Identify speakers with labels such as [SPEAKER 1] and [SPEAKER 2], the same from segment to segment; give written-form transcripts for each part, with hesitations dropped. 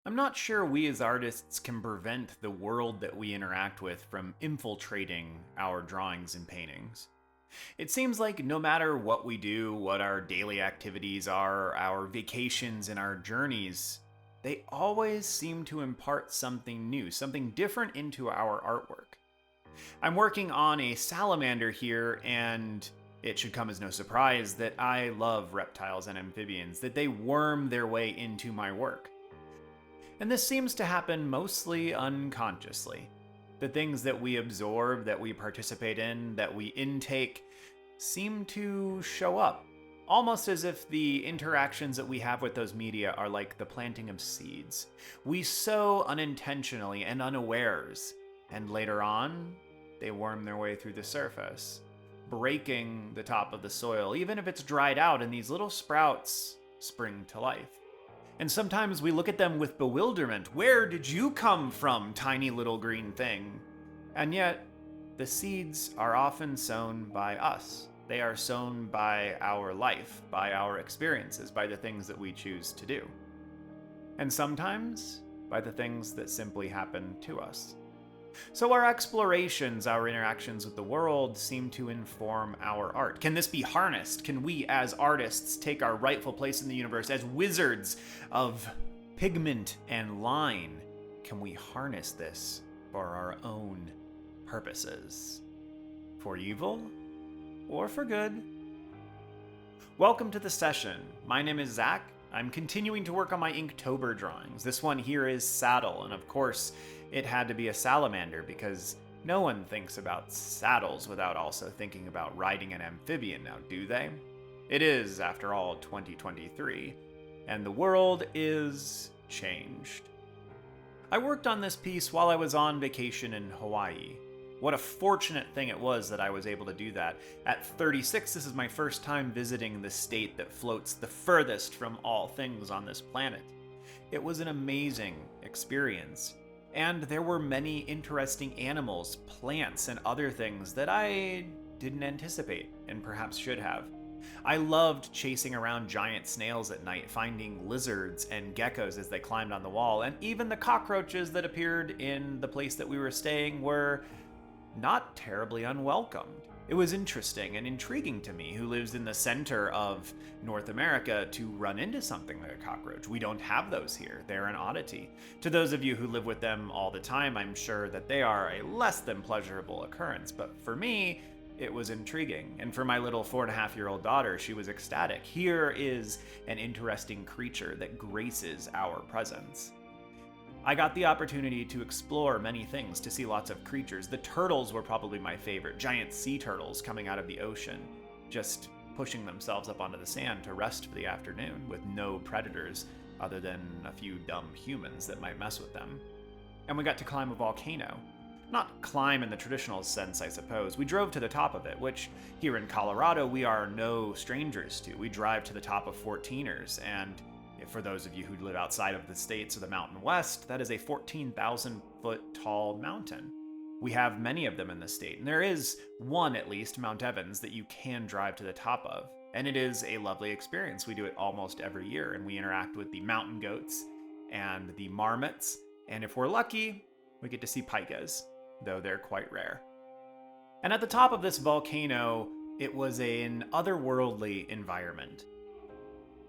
[SPEAKER 1] I'm not sure we as artists can prevent the world that we interact with from infiltrating our drawings and paintings. It seems like no matter what we do, what our daily activities are, our vacations and our journeys, they always seem to impart something new, something different into our artwork. I'm working on a salamander here, and it should come as no surprise that I love reptiles and amphibians, that they worm their way into my work. And this seems to happen mostly unconsciously. The things that we absorb, that we participate in, that we intake, seem to show up. Almost as if the interactions that we have with those media are like the planting of seeds. We sow unintentionally and unawares, and later on, they worm their way through the surface, breaking the top of the soil, even if it's dried out, and these little sprouts spring to life. And sometimes we look at them with bewilderment. Where did you come from, tiny little green thing? And yet, the seeds are often sown by us. They are sown by our life, by our experiences, by the things that we choose to do. And sometimes, by the things that simply happen to us. So our explorations, our interactions with the world seem to inform our art. Can this be harnessed? Can we as artists take our rightful place in the universe as wizards of pigment and line? Can we harness this for our own purposes? For evil or for good? Welcome to the session. My name is Zach. I'm continuing to work on my Inktober drawings. This one here is Saddle, and of course, it had to be a salamander because no one thinks about saddles without also thinking about riding an amphibian now, do they? It is, after all, 2023, and the world is changed. I worked on this piece while I was on vacation in Hawaii. What a fortunate thing it was that I was able to do that. At 36, this is my first time visiting the state that floats the furthest from all things on this planet. It was an amazing experience. And there were many interesting animals, plants, and other things that I didn't anticipate and perhaps should have. I loved chasing around giant snails at night, finding lizards and geckos as they climbed on the wall, and even the cockroaches that appeared in the place that we were staying were not terribly unwelcomed. It was interesting and intriguing to me, who lives in the center of North America, to run into something like a cockroach. We don't have those here. They're an oddity. To those of you who live with them all the time, I'm sure that they are a less than pleasurable occurrence. But for me, it was intriguing. And for my little 4.5-year-old daughter, she was ecstatic. Here is an interesting creature that graces our presence. I got the opportunity to explore many things, to see lots of creatures. The turtles were probably my favorite, giant sea turtles coming out of the ocean, just pushing themselves up onto the sand to rest for the afternoon with no predators other than a few dumb humans that might mess with them. And we got to climb a volcano. Not climb in the traditional sense, I suppose. We drove to the top of it, which here in Colorado we are no strangers to. We drive to the top of 14ers, and for those of you who live outside of the states or the Mountain West, that is a 14,000 foot tall mountain. We have many of them in the state, and there is one at least, Mount Evans, that you can drive to the top of. And it is a lovely experience. We do it almost every year, and we interact with the mountain goats and the marmots, and if we're lucky, we get to see pikas, though they're quite rare. And at the top of this volcano, it was an otherworldly environment.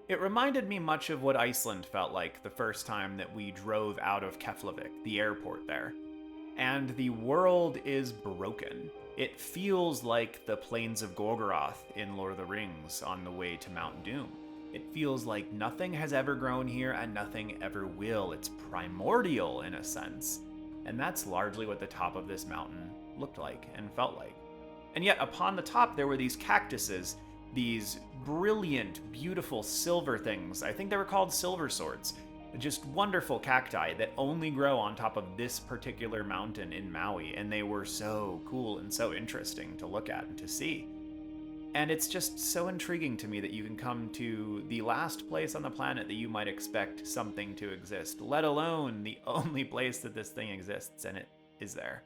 [SPEAKER 1] It reminded me much of what Iceland felt like the first time that we drove out of Keflavik, the airport there. And the world is broken. It feels like the plains of Gorgoroth in Lord of the Rings on the way to Mount Doom. It feels like nothing has ever grown here and nothing ever will. It's primordial in a sense. And that's largely what the top of this mountain looked like and felt like. And yet upon the top there were these cactuses, these brilliant, beautiful silver things. I think they were called silverswords. Just wonderful cacti that only grow on top of this particular mountain in Maui, and they were so cool and so interesting to look at and to see. And it's just so intriguing to me that you can come to the last place on the planet that you might expect something to exist, let alone the only place that this thing exists, and it is there.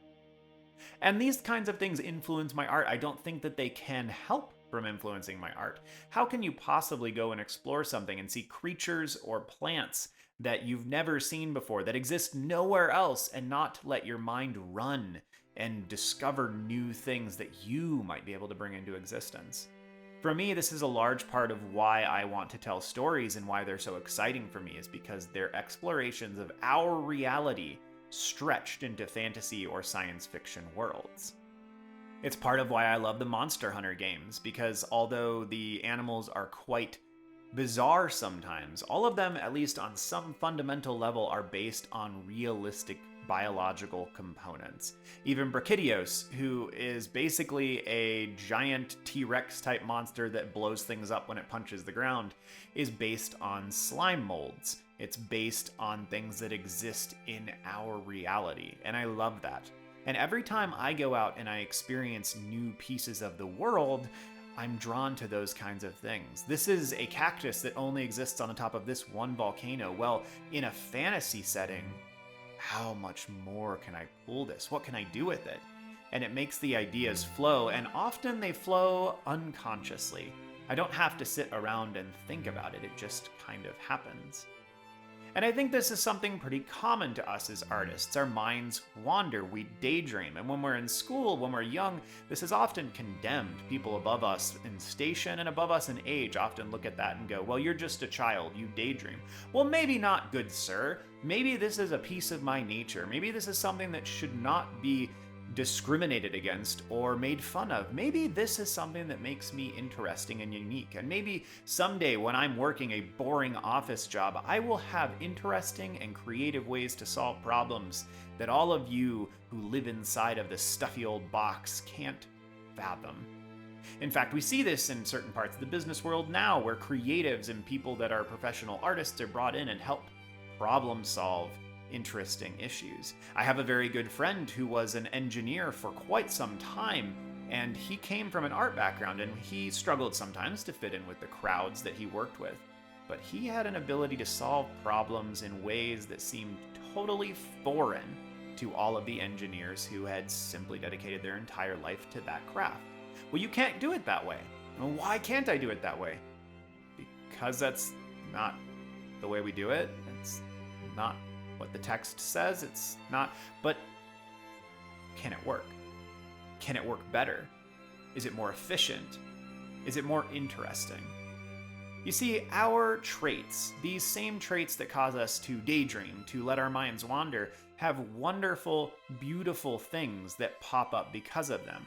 [SPEAKER 1] And these kinds of things influence my art. I don't think that they can help from influencing my art. How can you possibly go and explore something and see creatures or plants that you've never seen before, that exist nowhere else, and not let your mind run and discover new things that you might be able to bring into existence. For me, this is a large part of why I want to tell stories and why they're so exciting for me, is because they're explorations of our reality stretched into fantasy or science fiction worlds. It's part of why I love the Monster Hunter games, because although the animals are quite bizarre sometimes, all of them, at least on some fundamental level, are based on realistic biological components. Even Brachydios, who is basically a giant T-Rex type monster that blows things up when it punches the ground, is based on slime molds. It's based on things that exist in our reality, and I love that. And every time I go out and I experience new pieces of the world, I'm drawn to those kinds of things. This is a cactus that only exists on the top of this one volcano. Well, in a fantasy setting, how much more can I pull this? What can I do with it? And it makes the ideas flow, and often they flow unconsciously. I don't have to sit around and think about it, it just kind of happens. And I think this is something pretty common to us as artists. Our minds wander, we daydream, and when we're in school, when we're young, this is often condemned. People above us in station and above us in age often look at that and go, well, you're just a child, you daydream. Well, maybe not, good sir. Maybe this is a piece of my nature. Maybe this is something that should not be discriminated against or made fun of. Maybe this is something that makes me interesting and unique. And maybe someday when I'm working a boring office job, I will have interesting and creative ways to solve problems that all of you who live inside of this stuffy old box can't fathom. In fact, we see this in certain parts of the business world now, where creatives and people that are professional artists are brought in and help problem solve interesting issues. I have a very good friend who was an engineer for quite some time, and he came from an art background, and he struggled sometimes to fit in with the crowds that he worked with. But he had an ability to solve problems in ways that seemed totally foreign to all of the engineers who had simply dedicated their entire life to that craft. Well, you can't do it that way. Well, why can't I do it that way? Because that's not the way we do it. It's not what the text says, it's not. But can it work? Can it work better? Is it more efficient? Is it more interesting? You see, our traits, these same traits that cause us to daydream, to let our minds wander, have wonderful, beautiful things that pop up because of them.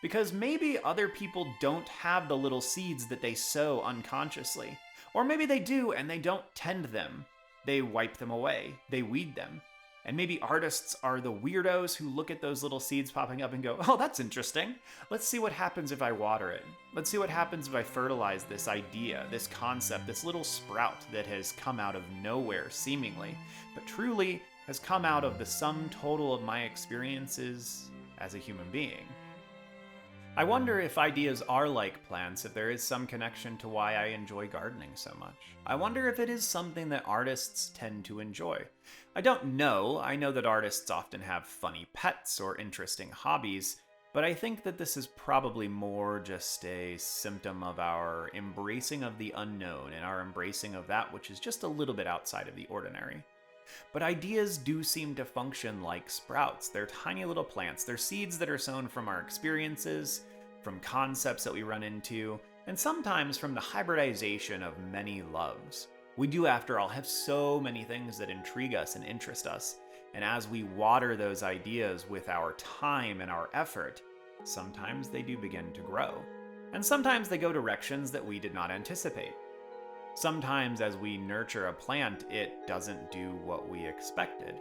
[SPEAKER 1] Because maybe other people don't have the little seeds that they sow unconsciously. Or maybe they do and they don't tend them. They wipe them away. They weed them. And maybe artists are the weirdos who look at those little seeds popping up and go, oh, that's interesting. Let's see what happens if I water it. Let's see what happens if I fertilize this idea, this concept, this little sprout that has come out of nowhere, seemingly, but truly has come out of the sum total of my experiences as a human being. I wonder if ideas are like plants, if there is some connection to why I enjoy gardening so much. I wonder if it is something that artists tend to enjoy. I don't know. I know that artists often have funny pets or interesting hobbies, but I think that this is probably more just a symptom of our embracing of the unknown and our embracing of that which is just a little bit outside of the ordinary. But ideas do seem to function like sprouts. They're tiny little plants. They're seeds that are sown from our experiences, from concepts that we run into, and sometimes from the hybridization of many loves. We do, after all, have so many things that intrigue us and interest us, and as we water those ideas with our time and our effort, sometimes they do begin to grow. And sometimes they go directions that we did not anticipate. Sometimes as we nurture a plant, it doesn't do what we expected.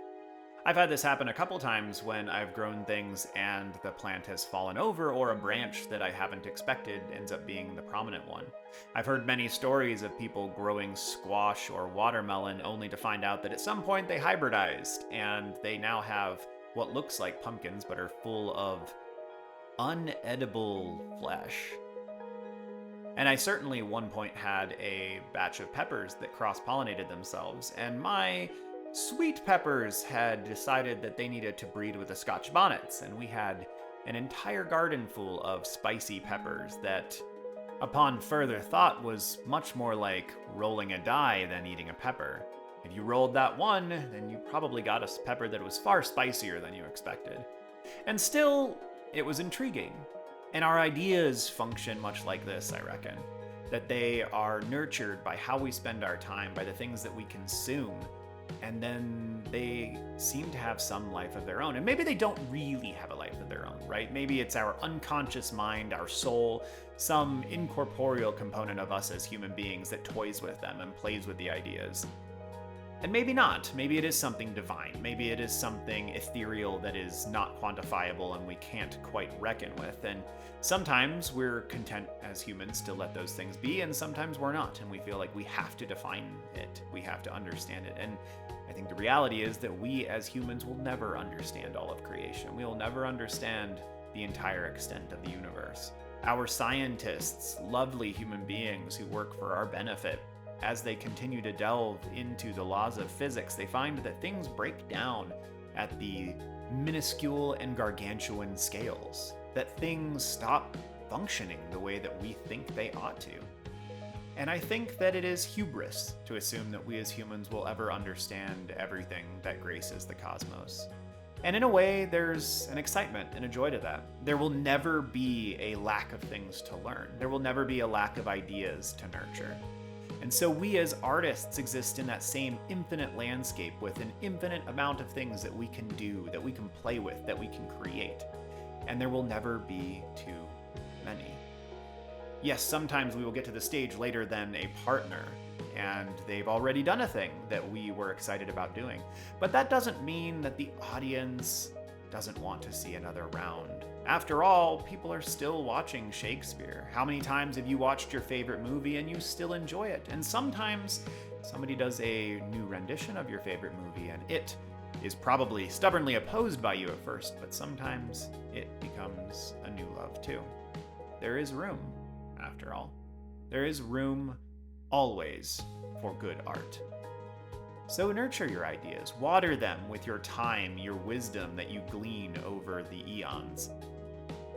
[SPEAKER 1] I've had this happen a couple times when I've grown things and the plant has fallen over, or a branch that I haven't expected ends up being the prominent one. I've heard many stories of people growing squash or watermelon only to find out that at some point they hybridized and they now have what looks like pumpkins but are full of unedible flesh. And I certainly at one point had a batch of peppers that cross-pollinated themselves, and my sweet peppers had decided that they needed to breed with the Scotch bonnets, and we had an entire garden full of spicy peppers that, upon further thought, was much more like rolling a die than eating a pepper. If you rolled that 1, then you probably got a pepper that was far spicier than you expected. And still, it was intriguing. And our ideas function much like this, I reckon. That they are nurtured by how we spend our time, by the things that we consume, and then they seem to have some life of their own. And maybe they don't really have a life of their own, right? Maybe it's our unconscious mind, our soul, some incorporeal component of us as human beings that toys with them and plays with the ideas. And maybe not. Maybe it is something divine. Maybe it is something ethereal that is not quantifiable and we can't quite reckon with. And sometimes we're content as humans to let those things be, and sometimes we're not. And we feel like we have to define it. We have to understand it. And I think the reality is that we as humans will never understand all of creation. We will never understand the entire extent of the universe. Our scientists, lovely human beings who work for our benefit, as they continue to delve into the laws of physics, they find that things break down at the minuscule and gargantuan scales, that things stop functioning the way that we think they ought to. And I think that it is hubris to assume that we as humans will ever understand everything that graces the cosmos. And in a way, there's an excitement and a joy to that. There will never be a lack of things to learn. There will never be a lack of ideas to nurture. And so we as artists exist in that same infinite landscape with an infinite amount of things that we can do, that we can play with, that we can create. And there will never be too many. Yes, sometimes we will get to the stage later than a partner, and they've already done a thing that we were excited about doing. But that doesn't mean that the audience doesn't want to see another round. After all, people are still watching Shakespeare. How many times have you watched your favorite movie and you still enjoy it? And sometimes somebody does a new rendition of your favorite movie and it is probably stubbornly opposed by you at first, but sometimes it becomes a new love too. There is room, after all. There is room always for good art. So nurture your ideas, water them with your time, your wisdom that you glean over the eons,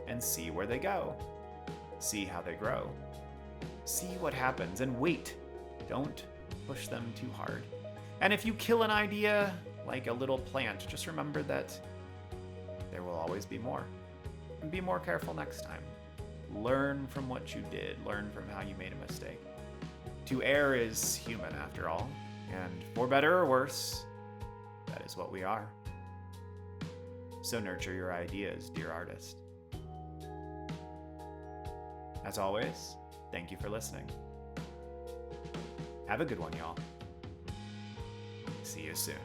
[SPEAKER 1] and see where they go. See how they grow. See what happens and wait. Don't push them too hard. And if you kill an idea like a little plant, just remember that there will always be more. And be more careful next time. Learn from what you did. Learn from how you made a mistake. To err is human after all. And for better or worse, that is what we are. So nurture your ideas, dear artist. As always, thank you for listening. Have a good one, y'all. See you soon.